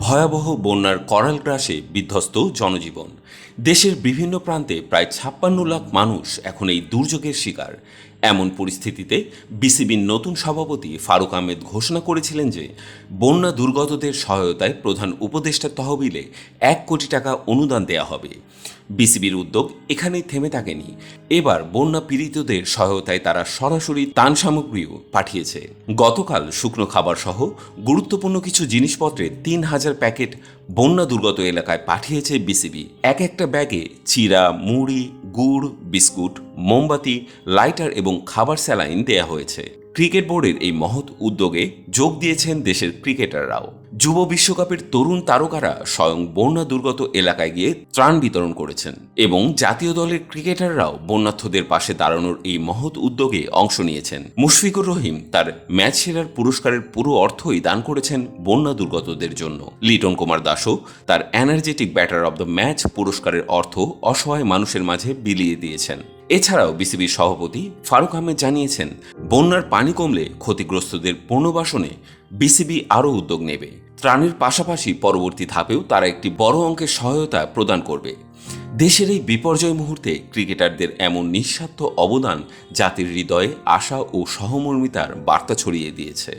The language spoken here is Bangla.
ভয়াবহ বন্যার করাল গ্রাসে বিধ্বস্ত জনজীবন। দেশের বিভিন্ন প্রান্তে প্রায় ৫৬ লাখ মানুষ এখন এই দুর্যোগের শিকার। এমন পরিস্থিতিতে বিসিবির নতুন সভাপতি ফারুক আহমেদ ঘোষণা করেছিলেন যে বন্যা দুর্গতদের সহায়তায় প্রধান উপদেষ্টার তহবিলে ১ কোটি টাকা অনুদান দেয়া হবে। বিসিবির উদ্যোগ এখানেই থেমে থাকেনি। এবার বন্যা পীড়িতদের সহায়তায় তারা সরাসরি ত্রাণ সামগ্রীও পাঠিয়েছে। গতকাল শুকনো খাবার সহ গুরুত্বপূর্ণ কিছু জিনিসপত্রের ৩,০০০ প্যাকেট বন্যা দুর্গত এলাকায় পাঠিয়েছে বিসিবি। এক একটা ব্যাগে চিড়া, মুড়ি, গুড়, বিস্কুট, মোমবাতি, লাইটার এবং খাবার স্যালাইন দেয়া হয়েছে। ক্রিকেট বোর্ডের এই মহৎ উদ্যোগে যোগ দিয়েছেন দেশের ক্রিকেটাররাও। যুব বিশ্বকাপের তরুণ তারকারা স্বয়ং বন্যা দুর্গত এলাকায় গিয়ে ত্রাণ বিতরণ করেছেন এবং জাতীয় দলের ক্রিকেটাররাও বন্যার্থদের পাশে দাঁড়ানোর এই মহৎ উদ্যোগে অংশ নিয়েছেন। মুশফিকুর রহিম তার ম্যাচ সেরার পুরস্কারের পুরো অর্থই দান করেছেন বন্যা দুর্গতদের জন্য। লিটন কুমার দাসও তার energetic batter of the match পুরস্কারের অর্থ অসহায় মানুষের মাঝে বিলিয়ে দিয়েছেন। এছাড়াও বিসিবির সভাপতি ফারুক আহমেদ জানিয়েছেন, বন্যার পানি কমলে ক্ষতিগ্রস্তদের পুনর্বাসনে বিসিবি আরও উদ্যোগ নেবে। ত্রাণের পাশাপাশি পরবর্তী ধাপেও তারা একটি বড় অঙ্কের সহায়তা প্রদান করবে। দেশের এই বিপর্যয় মুহূর্তে ক্রিকেটারদের এমন নিঃস্বার্থ অবদান জাতির হৃদয়ে আশা ও সহমর্মিতার বার্তা ছড়িয়ে দিয়েছে।